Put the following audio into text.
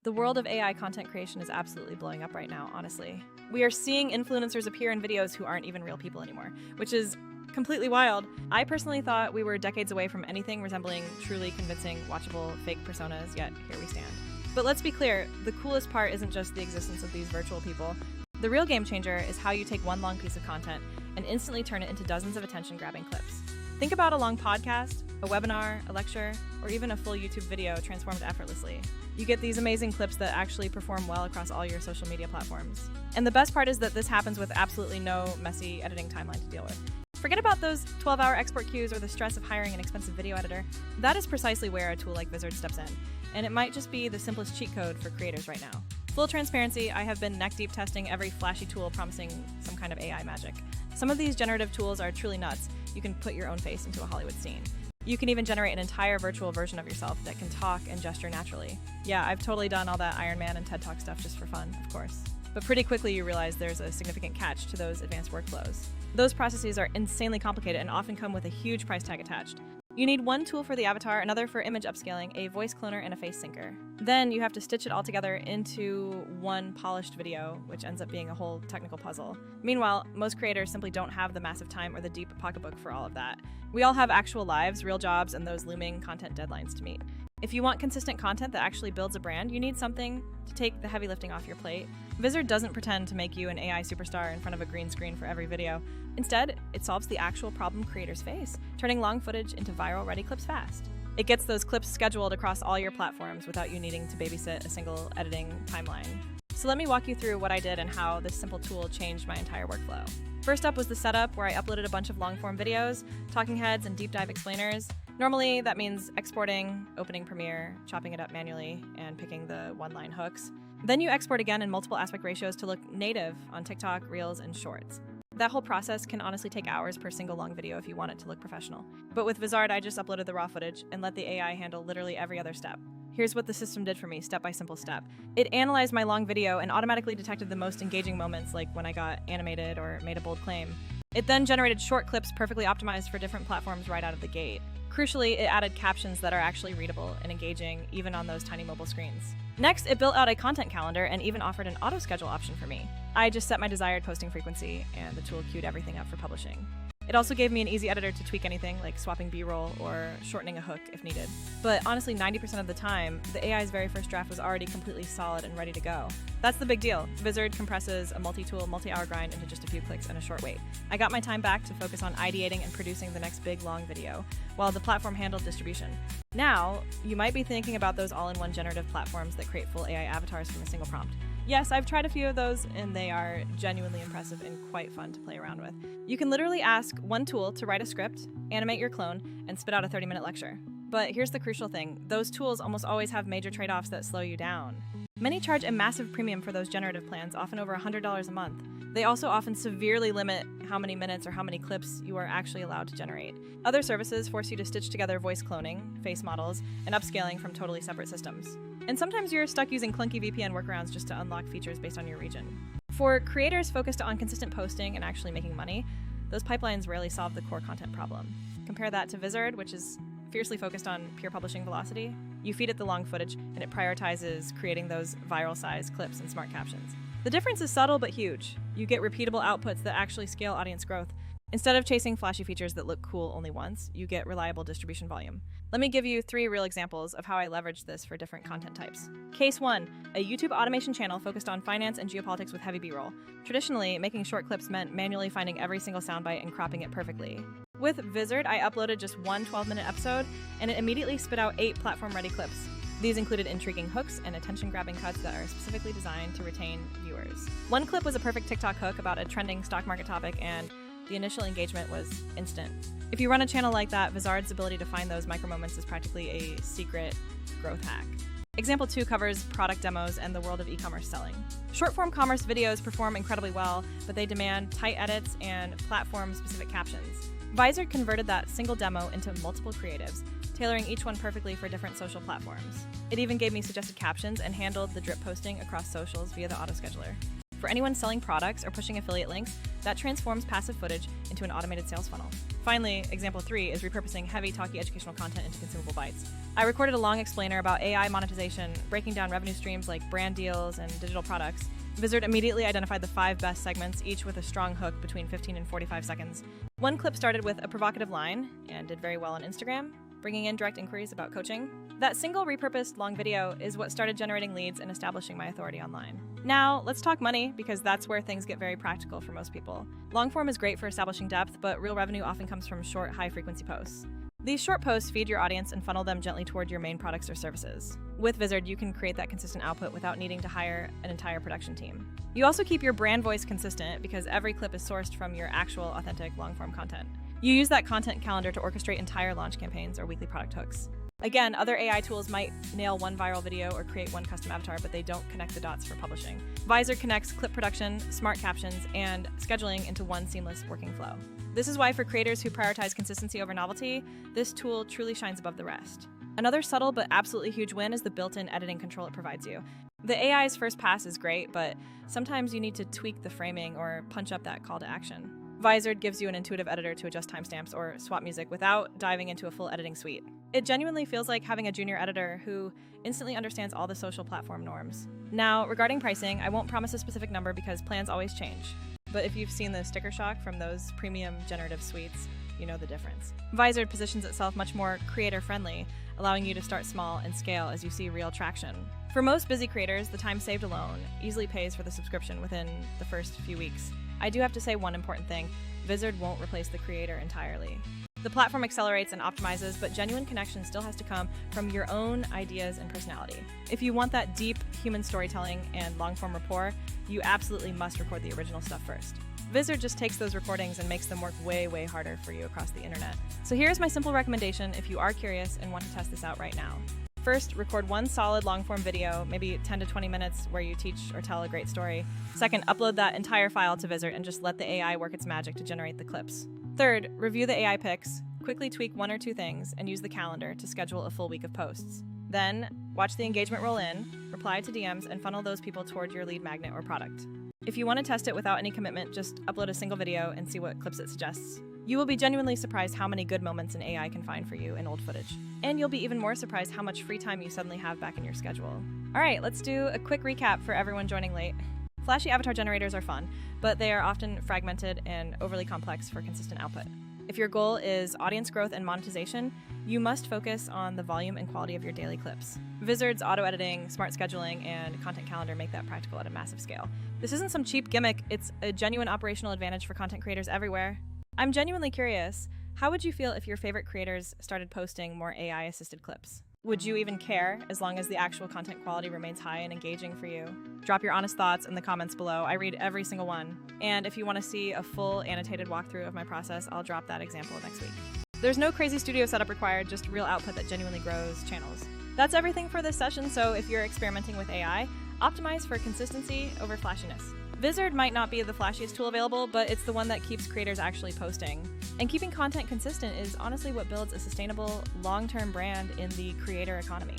The world of AI content creation is absolutely blowing up right now, honestly. We are seeing influencers appear in videos who aren't even real people anymore, which is completely wild. I personally thought we were decades away from anything resembling truly convincing, watchable, fake personas, yet here we stand. But let's be clear, the coolest part isn't just the existence of these virtual people. The real game changer is how you take one long piece of content and instantly turn it into dozens of attention-grabbing clips. Think about a long podcast, a webinar, a lecture, or even a full YouTube video transformed effortlessly. You get these amazing clips that actually perform well across all your social media platforms. And the best part is that this happens with absolutely no messy editing timeline to deal with. Forget about those 12-hour export queues or the stress of hiring an expensive video editor. That is precisely where a tool like Vizard steps in, and it might just be the simplest cheat code for creators right now. Full transparency, I have been neck-deep testing every flashy tool promising some kind of AI magic. Some of these generative tools are truly nuts. You can put your own face into a Hollywood scene. You can even generate an entire virtual version of yourself that can talk and gesture naturally. Yeah, I've totally done all that Iron Man and TED Talk stuff just for fun, of course. But pretty quickly you realize there's a significant catch to those advanced workflows. Those processes are insanely complicated and often come with a huge price tag attached. You need one tool for the avatar, another for image upscaling, a voice cloner, and a face syncer. Then you have to stitch it all together into one polished video, which ends up being a whole technical puzzle. Meanwhile, most creators simply don't have the massive time or the deep pocketbook for all of that. We all have actual lives, real jobs, and those looming content deadlines to meet. If you want consistent content that actually builds a brand, you need something to take the heavy lifting off your plate. Vizard doesn't pretend to make you an AI superstar in front of a green screen for every video. Instead, it solves the actual problem creators face, turning long footage into viral-ready clips fast. It gets those clips scheduled across all your platforms without you needing to babysit a single editing timeline. So let me walk you through what I did and how this simple tool changed my entire workflow. First up was the setup, where I uploaded a bunch of long-form videos, talking heads, and deep dive explainers. Normally, that means exporting, opening Premiere, chopping it up manually, and picking the one-line hooks. Then you export again in multiple aspect ratios to look native on TikTok, Reels, and Shorts. That whole process can honestly take hours per single long video if you want it to look professional. But with Vizard, I just uploaded the raw footage and let the AI handle literally every other step. Here's what the system did for me, step by simple step. It analyzed my long video and automatically detected the most engaging moments, like when I got animated or made a bold claim. It then generated short clips perfectly optimized for different platforms right out of the gate. Crucially, it added captions that are actually readable and engaging, even on those tiny mobile screens. Next, it built out a content calendar and even offered an auto-schedule option for me. I just set my desired posting frequency, and the tool queued everything up for publishing. It also gave me an easy editor to tweak anything, like swapping B-roll or shortening a hook if needed. But honestly, 90% of the time, the AI's very first draft was already completely solid and ready to go. That's the big deal. Vizard compresses a multi-tool, multi-hour grind into just a few clicks and a short wait. I got my time back to focus on ideating and producing the next big, long video, while the platform handled distribution. Now, you might be thinking about those all-in-one generative platforms that create full AI avatars from a single prompt. Yes, I've tried a few of those, and they are genuinely impressive and quite fun to play around with. You can literally ask one tool to write a script, animate your clone, and spit out a 30-minute lecture. But here's the crucial thing. Those tools almost always have major trade-offs that slow you down. Many charge a massive premium for those generative plans, often over $100 a month. They also often severely limit how many minutes or how many clips you are actually allowed to generate. Other services force you to stitch together voice cloning, face models, and upscaling from totally separate systems. And sometimes you're stuck using clunky VPN workarounds just to unlock features based on your region. For creators focused on consistent posting and actually making money, those pipelines rarely solve the core content problem. Compare that to Vizard, which is fiercely focused on pure publishing velocity. You feed it the long footage, and it prioritizes creating those viral-sized clips and smart captions. The difference is subtle but huge. You get repeatable outputs that actually scale audience growth. Instead of chasing flashy features that look cool only once, you get reliable distribution volume. Let me give you 3 real examples of how I leveraged this for different content types. Case 1, a YouTube automation channel focused on finance and geopolitics with heavy B-roll. Traditionally, making short clips meant manually finding every single soundbite and cropping it perfectly. With Vizard, I uploaded just one 12-minute episode, and it immediately spit out 8 platform-ready clips. These included intriguing hooks and attention-grabbing cuts that are specifically designed to retain viewers. One clip was a perfect TikTok hook about a trending stock market topic, and the initial engagement was instant. If you run a channel like that, Vizard's ability to find those micro moments is practically a secret growth hack. Example 2 covers product demos and the world of e-commerce selling. Short-form commerce videos perform incredibly well, but they demand tight edits and platform-specific captions. Vizard converted that single demo into multiple creatives, tailoring each one perfectly for different social platforms. It even gave me suggested captions and handled the drip posting across socials via the autoscheduler. For anyone selling products or pushing affiliate links, that transforms passive footage into an automated sales funnel. Finally, example 3 is repurposing heavy Talky educational content into consumable bites. I recorded a long explainer about AI monetization, breaking down revenue streams like brand deals and digital products. Vizard immediately identified the 5 best segments, each with a strong hook between 15 and 45 seconds. One clip started with a provocative line and did very well on Instagram, bringing in direct inquiries about coaching. That single repurposed long video is what started generating leads and establishing my authority online. Now, let's talk money, because that's where things get very practical for most people. Long form is great for establishing depth, but real revenue often comes from short, high-frequency posts. These short posts feed your audience and funnel them gently toward your main products or services. With Vizard, you can create that consistent output without needing to hire an entire production team. You also keep your brand voice consistent because every clip is sourced from your actual, authentic, long-form content. You use that content calendar to orchestrate entire launch campaigns or weekly product hooks. Again, other AI tools might nail one viral video or create one custom avatar, but they don't connect the dots for publishing. Vizard connects clip production, smart captions, and scheduling into one seamless working flow. This is why for creators who prioritize consistency over novelty, this tool truly shines above the rest. Another subtle but absolutely huge win is the built-in editing control it provides you. The AI's first pass is great, but sometimes you need to tweak the framing or punch up that call to action. Vizard gives you an intuitive editor to adjust timestamps or swap music without diving into a full editing suite. It genuinely feels like having a junior editor who instantly understands all the social platform norms. Now, regarding pricing, I won't promise a specific number because plans always change. But if you've seen the sticker shock from those premium generative suites, you know the difference. Vizard positions itself much more creator-friendly, allowing you to start small and scale as you see real traction. For most busy creators, the time saved alone easily pays for the subscription within the first few weeks. I do have to say one important thing: Vizard won't replace the creator entirely. The platform accelerates and optimizes, but genuine connection still has to come from your own ideas and personality. If you want that deep human storytelling and long-form rapport, you absolutely must record the original stuff first. Vizard just takes those recordings and makes them work way, way harder for you across the internet. So here's my simple recommendation if you are curious and want to test this out right now. First, record one solid long-form video, maybe 10 to 20 minutes, where you teach or tell a great story. Second, upload that entire file to Vizard and just let the AI work its magic to generate the clips. Third, review the AI picks, quickly tweak 1 or 2 things, and use the calendar to schedule a full week of posts. Then, watch the engagement roll in, reply to DMs, and funnel those people toward your lead magnet or product. If you want to test it without any commitment, just upload a single video and see what clips it suggests. You will be genuinely surprised how many good moments an AI can find for you in old footage. And you'll be even more surprised how much free time you suddenly have back in your schedule. All right, let's do a quick recap for everyone joining late. Flashy avatar generators are fun, but they are often fragmented and overly complex for consistent output. If your goal is audience growth and monetization, you must focus on the volume and quality of your daily clips. Vizard's auto-editing, smart scheduling, and content calendar make that practical at a massive scale. This isn't some cheap gimmick, it's a genuine operational advantage for content creators everywhere. I'm genuinely curious, how would you feel if your favorite creators started posting more AI-assisted clips? Would you even care, as long as the actual content quality remains high and engaging for you? Drop your honest thoughts in the comments below. I read every single one. And if you want to see a full annotated walkthrough of my process, I'll drop that example next week. There's no crazy studio setup required, just real output that genuinely grows channels. That's everything for this session, so if you're experimenting with AI, optimize for consistency over flashiness. Vizard might not be the flashiest tool available, but it's the one that keeps creators actually posting. And keeping content consistent is honestly what builds a sustainable, long-term brand in the creator economy.